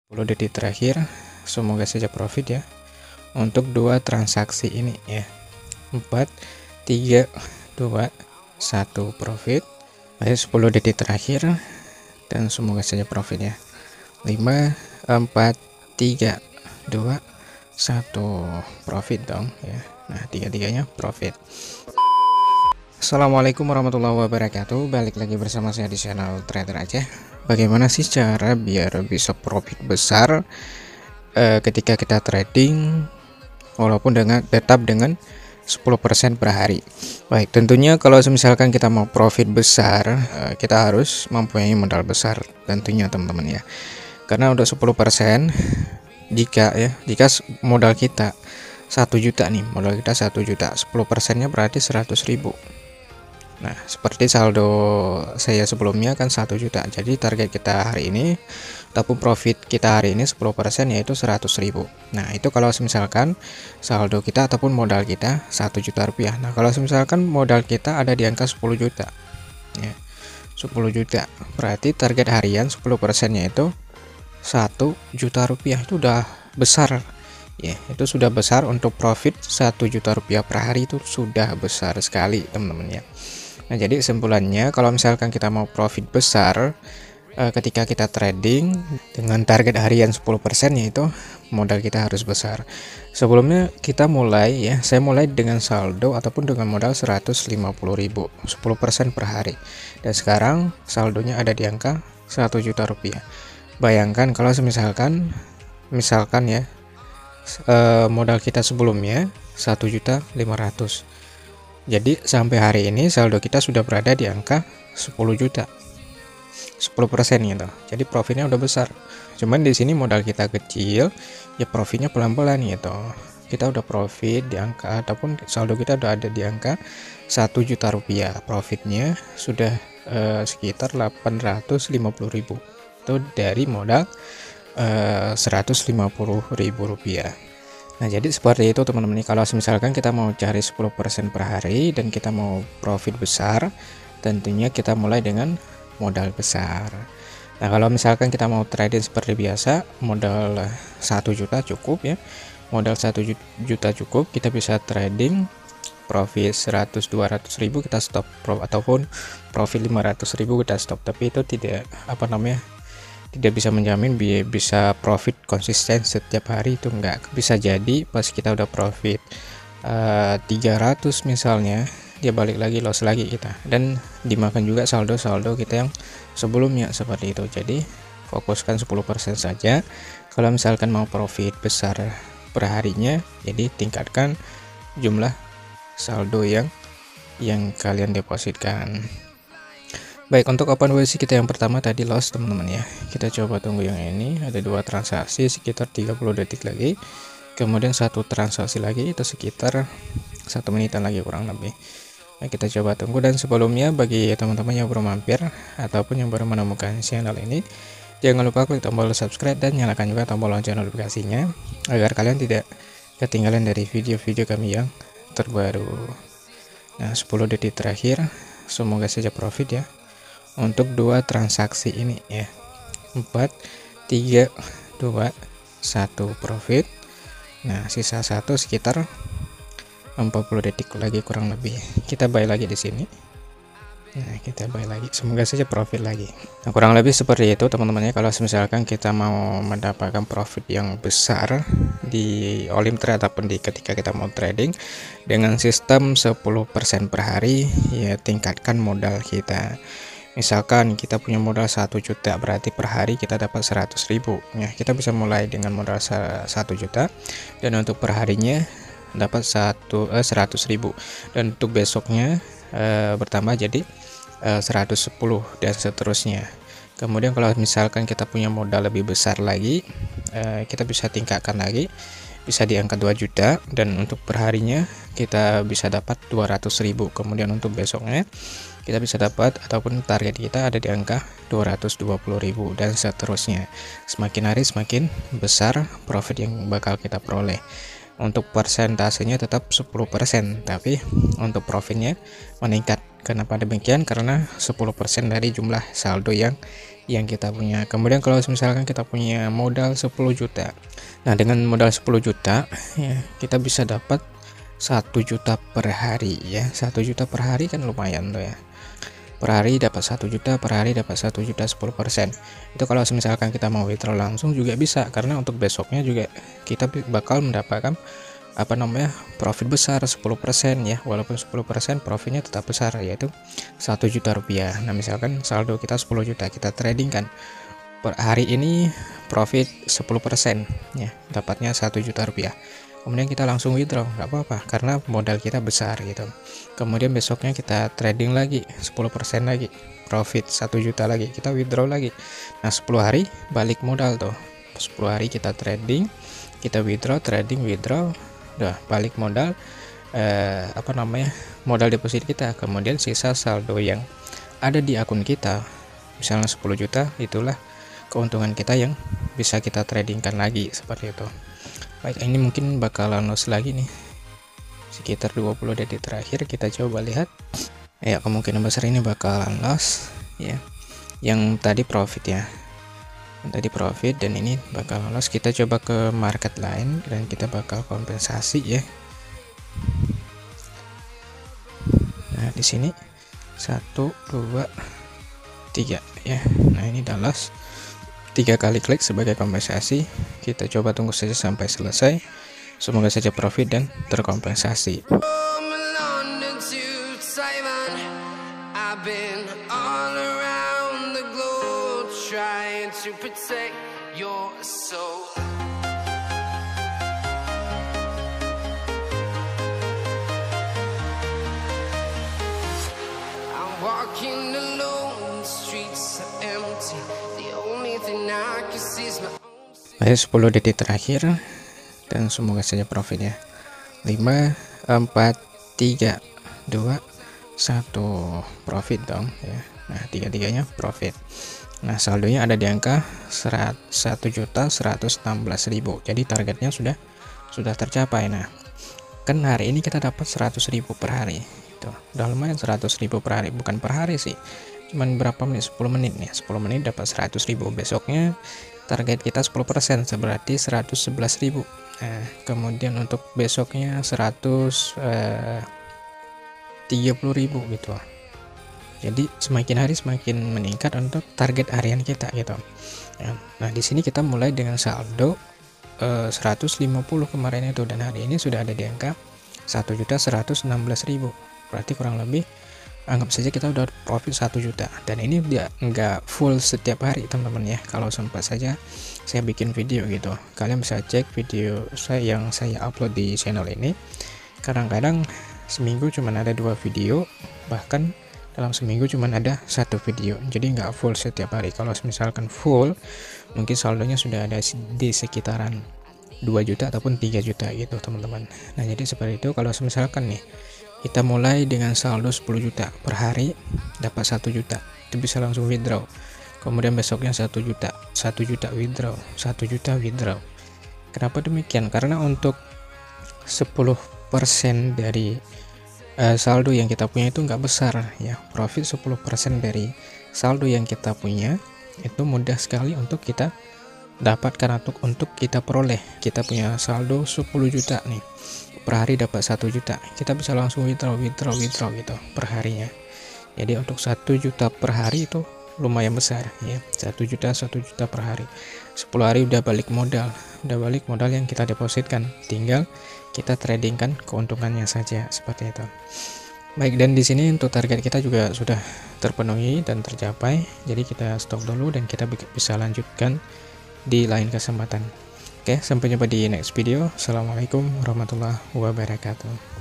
10 detik terakhir, semoga saja profit ya untuk dua transaksi ini ya. 4 3 2 1 profit. Ayo 10 detik terakhir dan semoga saja profit ya. 5 4 3 2 1 profit dong ya. Nah, tiga-tiganya profit. Assalamualaikum warahmatullahi wabarakatuh. Balik lagi bersama saya di channel Trader Aceh. Bagaimana sih cara biar bisa profit besar ketika kita trading walaupun tetap dengan 10% per hari? Baik, tentunya kalau misalkan kita mau profit besar, kita harus mempunyai modal besar tentunya teman-teman ya. Karena untuk 10%, jika modal kita 1 juta nih, modal kita 1 juta, 10%-nya berarti 100.000. Nah, seperti saldo saya sebelumnya kan 1 juta. Jadi target kita hari ini ataupun profit kita hari ini 10% yaitu 100.000. Nah, itu kalau misalkan saldo kita ataupun modal kita 1 juta rupiah. Nah, kalau misalkan modal kita ada di angka 10 juta. Ya. 10 juta. Berarti target harian 10%-nya itu 1 juta rupiah. Itu udah besar. Ya, itu sudah besar. Untuk profit 1 juta rupiah per hari itu sudah besar sekali, teman-teman ya. Nah, jadi kesimpulannya kalau misalkan kita mau profit besar ketika kita trading dengan target harian 10%, yaitu modal kita harus besar. Sebelumnya kita mulai ya, saya mulai dengan saldo ataupun dengan modal 150.000, 10% per hari. Dan sekarang saldonya ada di angka 1 juta rupiah. Bayangkan kalau misalkan ya, modal kita sebelumnya 1.500.000. Jadi sampai hari ini saldo kita sudah berada di angka 10 juta, 10% gitu. Jadi profitnya udah besar. Cuman di sini modal kita kecil, ya profitnya pelan-pelan gitu. Kita udah profit di angka ataupun saldo kita udah ada di angka 1 juta rupiah. Profitnya sudah sekitar 850.000. Itu dari modal 150.000 rupiah. Nah, jadi seperti itu teman-teman. Kalau misalkan kita mau cari 10% per hari dan kita mau profit besar, tentunya kita mulai dengan modal besar. Nah, kalau misalkan kita mau trading seperti biasa, modal 1 juta cukup ya. Modal 1 juta cukup, kita bisa trading profit 100-200.000 kita stop, ataupun profit 500.000 kita stop. Tapi itu tidak tidak bisa menjamin bisa profit konsisten setiap hari, itu enggak. Bisa jadi pas kita udah profit 300 misalnya, dia balik lagi loss lagi kita, dan dimakan juga saldo kita yang sebelumnya seperti itu. Jadi fokuskan 10% saja kalau misalkan mau profit besar per harinya. Jadi tingkatkan jumlah saldo yang kalian depositkan. Baik, untuk open WC kita yang pertama tadi loss teman-teman ya. Kita coba tunggu yang ini, ada dua transaksi sekitar 30 detik lagi. Kemudian satu transaksi lagi itu sekitar 1 menitan lagi kurang lebih. Nah, kita coba tunggu. Dan sebelumnya bagi teman-teman yang baru mampir ataupun yang baru menemukan channel ini, jangan lupa klik tombol subscribe dan nyalakan juga tombol lonceng notifikasinya agar kalian tidak ketinggalan dari video-video kami yang terbaru. Nah, 10 detik terakhir, semoga saja profit ya untuk dua transaksi ini ya. 4 3 2 1 profit. Nah, sisa satu sekitar 40 detik lagi kurang lebih. Kita buy lagi di sini. Nah, kita buy lagi, semoga saja profit lagi. Nah, kurang lebih seperti itu teman-teman ya. Kalau misalkan kita mau mendapatkan profit yang besar di Olim Trade ataupun ketika kita mau trading dengan sistem 10% per hari, ya tingkatkan modal kita. Misalkan kita punya modal 1 juta, berarti per hari kita dapat 100.000 ya. Kita bisa mulai dengan modal 1 juta dan untuk per harinya dapat 100.000, dan untuk besoknya bertambah jadi 110 dan seterusnya. Kemudian kalau misalkan kita punya modal lebih besar lagi, kita bisa tingkatkan lagi, bisa di angka 2 juta, dan untuk perharinya kita bisa dapat 200.000. Kemudian untuk besoknya kita bisa dapat ataupun target kita ada di angka 220.000 dan seterusnya. Semakin hari semakin besar profit yang bakal kita peroleh. Untuk persentasenya tetap 10%, tapi untuk profitnya meningkat. Kenapa demikian? Karena 10% dari jumlah saldo yang yang kita punya. Kemudian kalau misalkan kita punya modal 10 juta, nah dengan modal 10 juta ya kita bisa dapat 1 juta per hari ya. 1 juta per hari kan lumayan tuh ya. Per hari dapat 1 juta, per hari dapat 1 juta 10%. Itu kalau misalkan kita mau withdraw langsung juga bisa, karena untuk besoknya juga kita bakal mendapatkan profit besar 10% ya. Walaupun 10% profitnya tetap besar, yaitu 1 juta rupiah. Nah misalkan saldo kita 10 juta, kita trading kan per hari ini profit 10% ya, dapatnya 1 juta rupiah. Kemudian kita langsung withdraw, nggak apa-apa karena modal kita besar gitu. Kemudian besoknya kita trading lagi 10% lagi, profit 1 juta lagi, kita withdraw lagi. Nah 10 hari balik modal tuh, 10 hari kita trading, kita withdraw, trading, withdraw, udah balik modal, modal deposit kita. Kemudian sisa saldo yang ada di akun kita misalnya 10 juta, itulah keuntungan kita yang bisa kita tradingkan lagi, seperti itu. Baik, ini mungkin bakalan loss lagi nih sekitar 20 detik terakhir. Kita coba lihat ya, kemungkinan besar ini bakalan loss ya. Yang tadi profit ya, yang tadi profit, dan ini bakalan loss. Kita coba ke market lain dan kita bakal kompensasi ya. Nah di sini 1 2 3 ya. Nah ini udah loss, 3 kali klik sebagai kompensasi. Kita coba tunggu saja sampai selesai, semoga saja profit dan terkompensasi. Ayo 10 detik terakhir dan semoga saja profit ya. 5 4 3 2 1 profit dong ya. Nah tiga-tiganya profit. Nah saldonya ada di angka 1.116.000. Jadi targetnya sudah tercapai. Nah kan hari ini kita dapat 100.000 per hari, itu udah lumayan. 100.000 per hari, bukan per hari sih, cuman berapa menit, 10 menit nih, 10 menit dapat 100.000. Besoknya target kita 10%, berarti 111.000. Nah kemudian untuk besoknya 130.000 gitu. Jadi semakin hari semakin meningkat untuk target harian kita gitu. Nah di sini kita mulai dengan saldo 150 kemarin itu, dan hari ini sudah ada di angka 1.116.000. Berarti kurang lebih anggap saja kita udah profit 1 juta. Dan ini dia nggak full setiap hari teman-teman ya. Kalau sempat saja saya bikin video gitu, kalian bisa cek video saya yang saya upload di channel ini. Kadang-kadang seminggu cuman ada 2 video, bahkan dalam seminggu cuman ada 1 video. Jadi nggak full setiap hari. Kalau misalkan full, mungkin saldonya sudah ada di sekitaran 2 juta ataupun 3 juta gitu teman-teman. Nah jadi seperti itu. Kalau misalkan nih kita mulai dengan saldo 10 juta per hari, dapat 1 juta, itu bisa langsung withdraw. Kemudian besoknya 1 juta, 1 juta withdraw, 1 juta withdraw. Kenapa demikian? Karena untuk 10% dari saldo yang kita punya itu nggak besar ya. Profit 10% dari saldo yang kita punya itu mudah sekali untuk kita dapatkan, untuk kita peroleh. Kita punya saldo 10 juta nih, per hari dapat 1 juta, kita bisa langsung withdraw gitu per harinya. Jadi untuk 1 juta per hari itu lumayan besar ya. 1 juta per hari, 10 hari udah balik modal yang kita depositkan, tinggal kita tradingkan keuntungannya saja, seperti itu. Baik, dan di sini untuk target kita juga sudah terpenuhi dan tercapai, jadi kita stop dulu dan kita bisa lanjutkan di lain kesempatan. Oke, sampai jumpa di next video. Assalamualaikum warahmatullahi wabarakatuh.